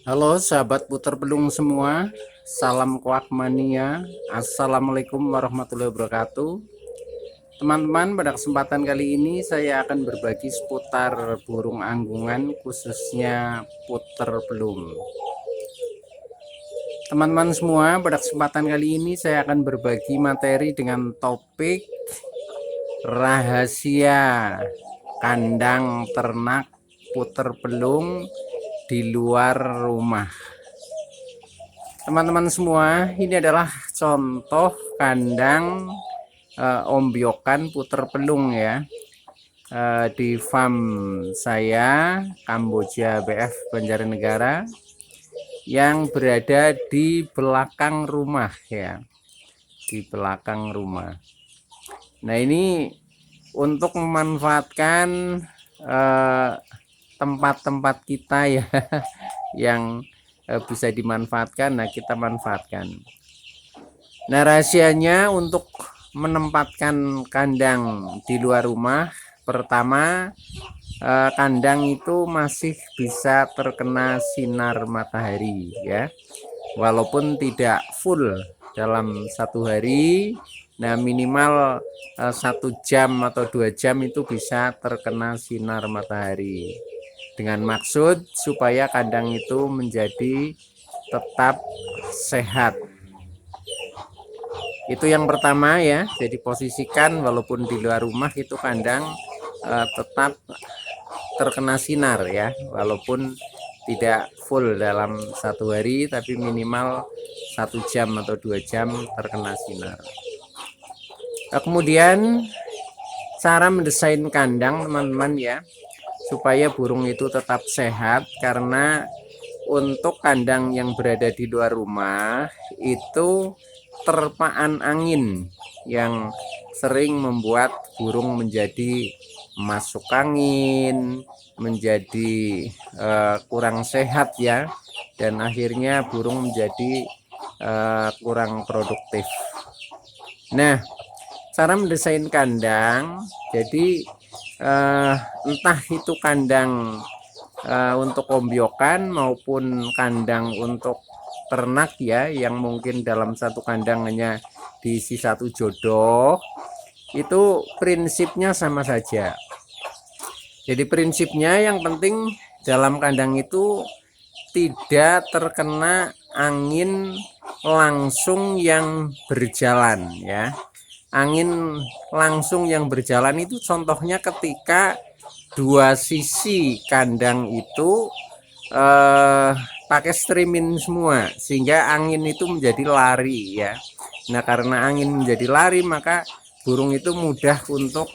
Halo sahabat puter pelung semua, salam kuak mania. Assalamualaikum warahmatullahi wabarakatuh. Teman-teman, pada kesempatan kali ini saya akan berbagi seputar burung anggungan, khususnya puter pelung. Teman-teman semua, pada kesempatan kali ini saya akan berbagi materi dengan topik rahasia kandang ternak puter pelung di luar rumah. Teman-teman semua, ini adalah contoh kandang ombyokan puter pelung ya, di farm saya Kamboja BF Banjarnegara yang berada di belakang rumah ya, di belakang rumah. Nah, ini untuk memanfaatkan tempat-tempat kita ya yang bisa dimanfaatkan. Nah, kita manfaatkan. Nah, rahasianya untuk menempatkan kandang di luar rumah, pertama, kandang itu masih bisa terkena sinar matahari ya, walaupun tidak full dalam satu hari. Nah, minimal 1 jam atau 2 jam itu bisa terkena sinar matahari, dengan maksud supaya kandang itu menjadi tetap sehat. Itu yang pertama ya. Jadi posisikan walaupun di luar rumah itu kandang tetap terkena sinar ya, walaupun tidak full dalam satu hari, tapi minimal 1 jam atau 2 jam terkena sinar. Nah, kemudian cara mendesain kandang teman-teman ya, supaya burung itu tetap sehat, karena untuk kandang yang berada di luar rumah itu terpaan angin yang sering membuat burung menjadi masuk angin, menjadi kurang sehat ya, dan akhirnya burung menjadi kurang produktif. Nah, cara mendesain kandang, jadi entah itu kandang untuk ombyokan maupun kandang untuk ternak ya, yang mungkin dalam satu kandang hanya diisi 1 jodoh, itu prinsipnya sama saja. Jadi prinsipnya yang penting dalam kandang itu tidak terkena angin langsung yang berjalan ya. Angin langsung yang berjalan itu contohnya ketika dua sisi kandang itu pakai streamin semua, sehingga angin itu menjadi lari ya. Nah, karena angin menjadi lari, maka burung itu mudah untuk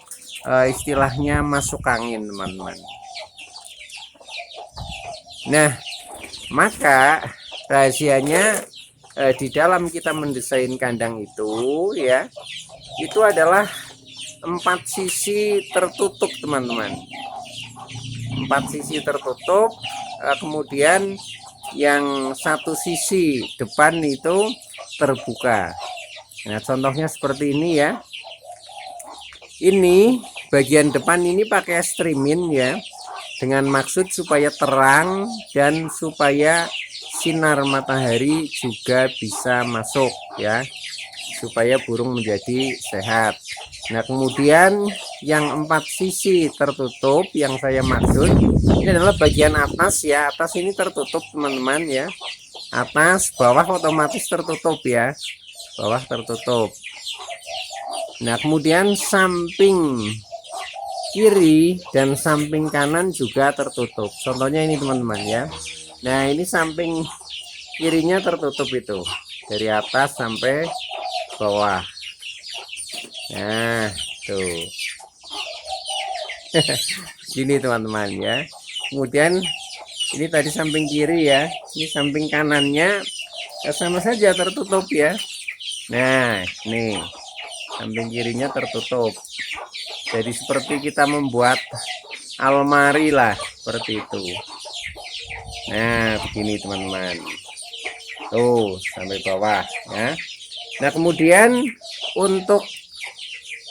istilahnya masuk angin, teman-teman. Nah, maka rahasianya di dalam kita mendesain kandang itu ya, itu adalah 4 sisi tertutup, teman-teman. 4 sisi tertutup, kemudian yang satu sisi depan itu terbuka. Nah, contohnya seperti ini ya. Ini bagian depan ini pakai streamin ya, dengan maksud supaya terang dan supaya sinar matahari juga bisa masuk ya, supaya burung menjadi sehat. Nah, kemudian yang 4 sisi tertutup yang saya maksud ini adalah bagian atas ya. Atas ini tertutup, teman-teman ya. Atas, bawah otomatis tertutup ya. Bawah tertutup. Nah, kemudian samping kiri dan samping kanan juga tertutup. Contohnya ini, teman-teman ya. Nah, ini samping kirinya tertutup itu, dari atas sampai bawah. Nah, tuh. Gini, teman-teman ya. Kemudian ini tadi samping kiri ya. Ini samping kanannya sama saja tertutup ya. Nah, nih samping kirinya tertutup. Jadi seperti kita membuat almari lah, seperti itu. Nah, begini teman-teman. Tuh, sampai bawah ya. Nah, kemudian untuk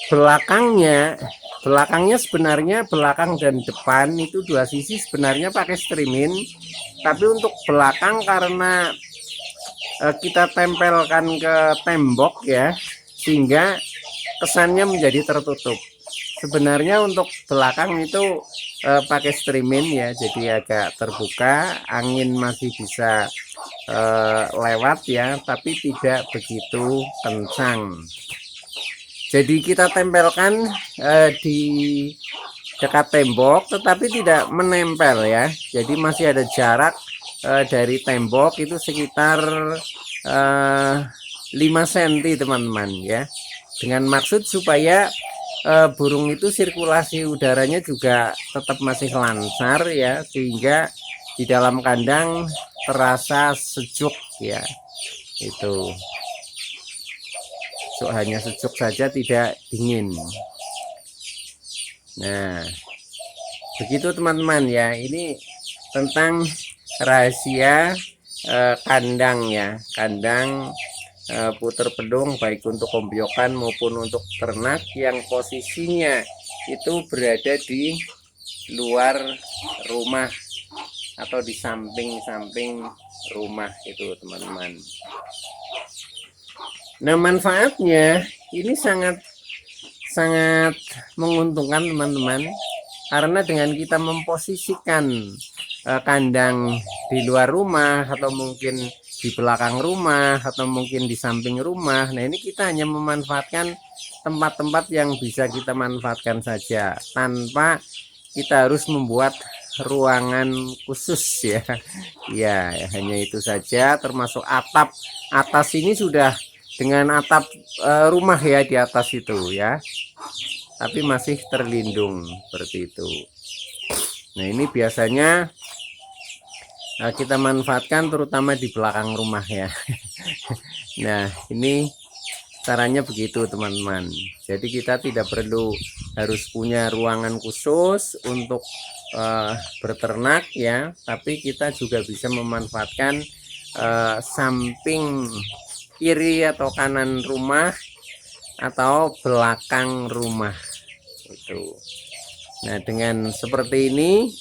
belakangnya sebenarnya belakang dan depan itu dua sisi sebenarnya pakai streamin, Tapi untuk belakang karena kita tempelkan ke tembok ya, sehingga kesannya menjadi tertutup. Sebenarnya untuk belakang itu pakai streaming ya, jadi agak terbuka, angin masih bisa lewat ya, tapi tidak begitu kencang. Jadi kita tempelkan di dekat tembok, tetapi tidak menempel ya, jadi masih ada jarak dari tembok itu sekitar 5 cm teman-teman ya, dengan maksud supaya burung itu sirkulasi udaranya juga tetap masih lancar ya, sehingga di dalam kandang terasa sejuk ya. Itu hanya sejuk saja, tidak dingin. Nah begitu teman-teman ya, ini tentang rahasia kandang ya, kandang puter pedung baik untuk ombyokan maupun untuk ternak yang posisinya itu berada di luar rumah atau di samping-samping rumah itu teman-teman. Nah manfaatnya ini sangat menguntungkan teman-teman, karena dengan kita memposisikan kandang di luar rumah atau mungkin di belakang rumah atau mungkin di samping rumah, nah ini kita hanya memanfaatkan tempat-tempat yang bisa kita manfaatkan saja tanpa kita harus membuat ruangan khusus ya. Ya hanya itu saja, termasuk atap atas ini sudah dengan atap rumah ya di atas itu ya, tapi masih terlindung seperti itu. Nah ini biasanya kita manfaatkan terutama di belakang rumah ya. Nah ini caranya begitu teman-teman. Jadi kita tidak perlu harus punya ruangan khusus untuk berternak ya, tapi kita juga bisa memanfaatkan samping kiri atau kanan rumah atau belakang rumah itu. Nah dengan seperti ini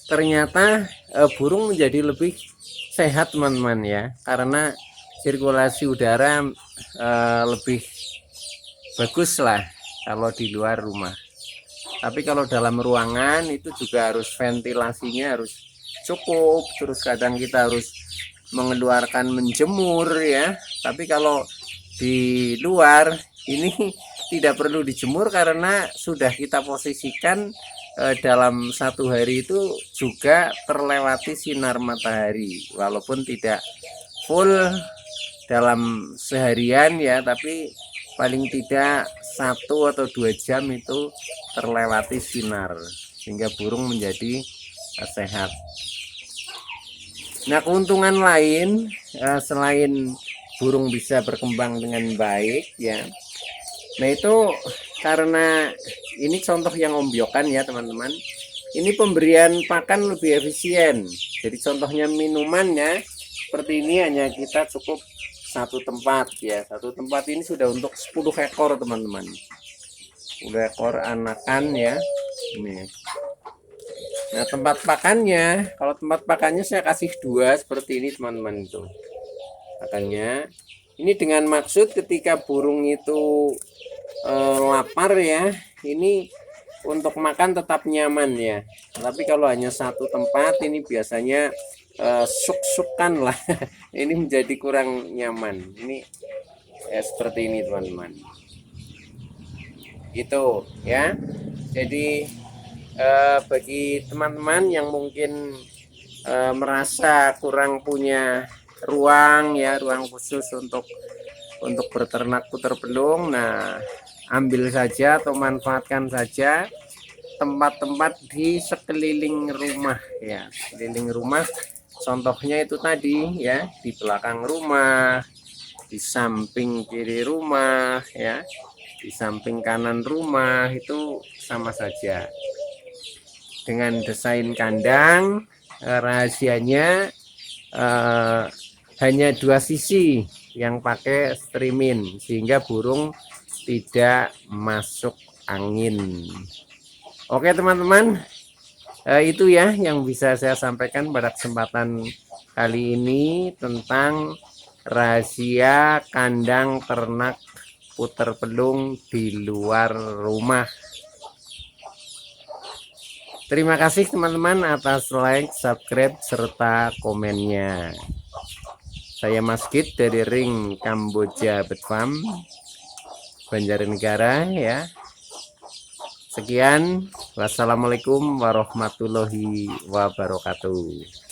ternyata burung menjadi lebih sehat teman-teman ya, karena sirkulasi udara lebih bagus lah kalau di luar rumah. Tapi kalau dalam ruangan itu juga harus ventilasinya harus cukup, terus kadang kita harus mengeluarkan menjemur ya. Tapi kalau di luar ini tidak perlu dijemur karena sudah kita posisikan dalam satu hari itu juga terlewati sinar matahari, walaupun tidak full dalam seharian ya, tapi paling tidak 1 atau 2 jam itu terlewati sinar sehingga burung menjadi sehat. Nah keuntungan lain selain burung bisa berkembang dengan baik ya, nah itu karena ini contoh yang ombyokan ya teman-teman, ini pemberian pakan lebih efisien. Jadi contohnya minumannya seperti ini, hanya kita cukup satu tempat ya, satu tempat ini sudah untuk 10 ekor teman-teman, 10 ekor anakan ya ini. Nah tempat pakannya, kalau tempat pakannya saya kasih 2 seperti ini teman-teman, itu pakannya ini dengan maksud ketika burung itu lapar ya, ini untuk makan tetap nyaman ya. Tapi kalau hanya satu tempat ini biasanya suk-sukan lah. Ini menjadi kurang nyaman. Ini seperti ini teman-teman, gitu ya. Jadi bagi teman-teman yang mungkin merasa kurang punya ruang ya, ruang khusus untuk berternak puter pedung, nah ambil saja atau manfaatkan saja tempat-tempat di sekeliling rumah ya, sekeliling rumah. Contohnya itu tadi ya, di belakang rumah, di samping kiri rumah ya, di samping kanan rumah, itu sama saja. Dengan desain kandang rahasianya hanya 2 sisi yang pakai streaming sehingga burung tidak masuk angin. Oke teman-teman, Itu ya yang bisa saya sampaikan pada kesempatan kali ini tentang rahasia kandang ternak puter pelung di luar rumah. Terima kasih teman-teman atas like, subscribe, serta komennya. Saya Mas Kit dari Ring Kamboja Bird Farm, Banjarnegara ya. Sekian, wassalamualaikum warahmatullahi wabarakatuh.